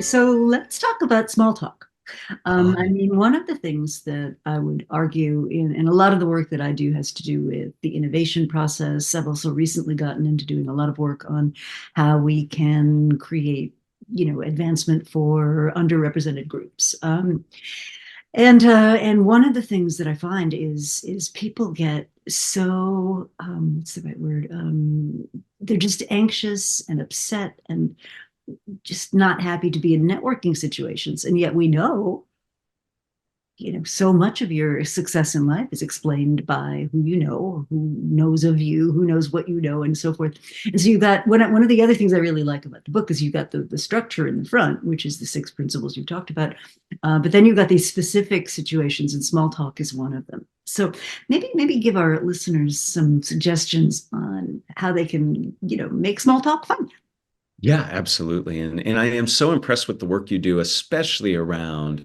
So let's talk about small talk. Ah, I mean, one of the things that I would argue in a lot of the work that I do has to do with the innovation process. I've also recently gotten into doing a lot of work on how we can create, advancement for underrepresented groups. And one of the things that I find is people get so what's the right word? They're just anxious and upset and just not happy to be in networking situations. And yet we know, so much of your success in life is explained by who you know, who knows of you, who knows what you know, and so forth. And so you got one of the other things I really like about the book is you got the structure in the front, which is the six principles you talked about. But then you got these specific situations, and small talk is one of them. So maybe give our listeners some suggestions on how they can, make small talk fun. yeah, absolutely. And I am so impressed with the work you do, especially around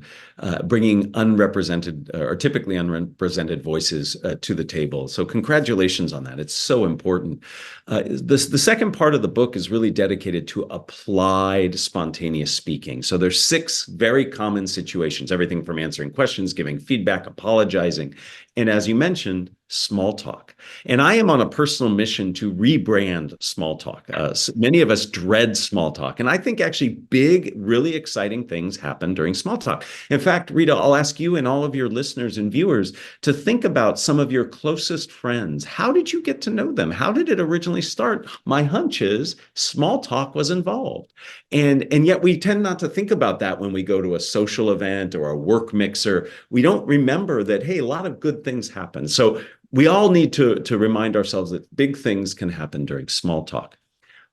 bringing unrepresented or typically unrepresented voices to the table. So congratulations on that. It's so important. The second part of the book is really dedicated to applied spontaneous speaking. So there's six very common situations, everything from answering questions, giving feedback, apologizing, and as you mentioned, small talk. And I am on a personal mission to rebrand small talk. Many of us dread small talk. And I think actually big, really exciting things happen during small talk. In fact, Rita, I'll ask you and all of your listeners and viewers to think about some of your closest friends. How did you get to know them? How did it originally start? My hunch is small talk was involved. And yet we tend not to think about that when we go to a social event or a work mixer. We don't remember that, hey, a lot of good things happen. So we all need to remind ourselves that big things can happen during small talk.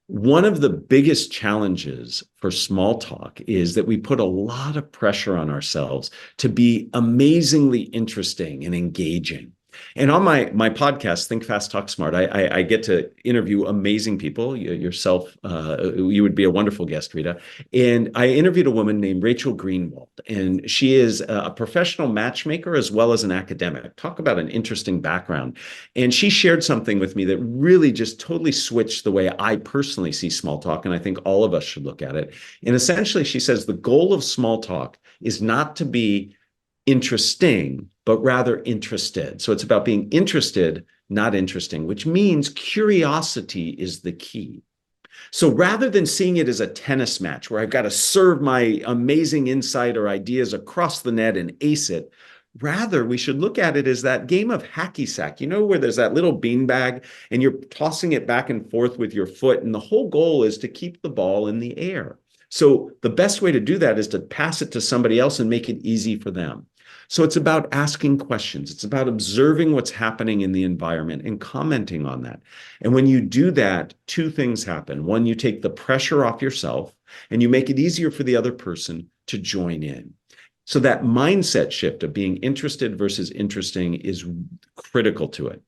One of the biggest challenges for small talk is that we put a lot of pressure on ourselves to be amazingly interesting and engaging. And on my podcast, Think Fast, Talk Smart, I get to interview amazing people. Yourself, you would be a wonderful guest, Rita. And I interviewed a woman named Rachel Greenwald, and she is a professional matchmaker as well as an academic. Talk about an interesting background. And she shared something with me that really just totally switched the way I personally see small talk. And I think all of us should look at it. And essentially, she says the goal of small talk is not to be interesting, but rather interested. So it's about being interested, not interesting, which means curiosity is the key. So rather than seeing it as a tennis match where I've got to serve my amazing insight or ideas across the net and ace it, rather we should look at it as that game of hacky sack, where there's that little beanbag and you're tossing it back and forth with your foot. And the whole goal is to keep the ball in the air. So the best way to do that is to pass it to somebody else and make it easy for them. So it's about asking questions. It's about observing what's happening in the environment and commenting on that. And when you do that, two things happen. One, you take the pressure off yourself and you make it easier for the other person to join in. So that mindset shift of being interested versus interesting is critical to it.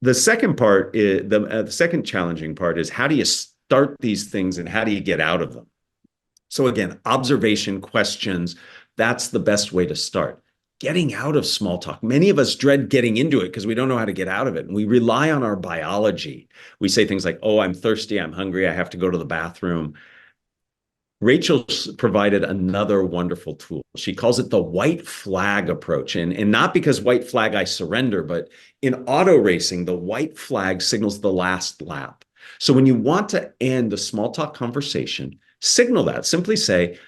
The second part is the second challenging part is how do you start these things and how do you get out of them? So again, observation, questions, that's the best way to start. Getting out of small talk. Many of us dread getting into it because we don't know how to get out of it. And we rely on our biology. We say things like, oh, I'm thirsty, I'm hungry, I have to go to the bathroom. Rachel provided another wonderful tool. She calls it the white flag approach. And not because white flag, I surrender, but in auto racing, the white flag signals the last lap. So when you want to end a small talk conversation, signal that. Simply say,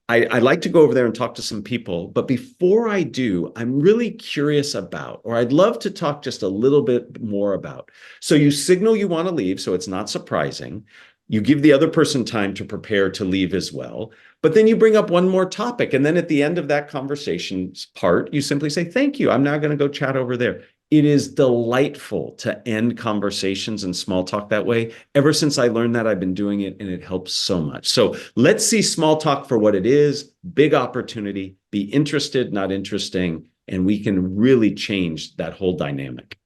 I'd like to go over there and talk to some people, but before I do, I'm really curious about, or I'd love to talk just a little bit more about. So you signal you want to leave, so it's not surprising. You give the other person time to prepare to leave as well. But then you bring up one more topic. And then at the end of that conversation part, you simply say, thank you. I'm now going to go chat over there. It is delightful to end conversations and small talk that way. Ever since I learned that, I've been doing it and it helps so much. So let's see small talk for what it is, big opportunity, be interested, not interesting, and we can really change that whole dynamic.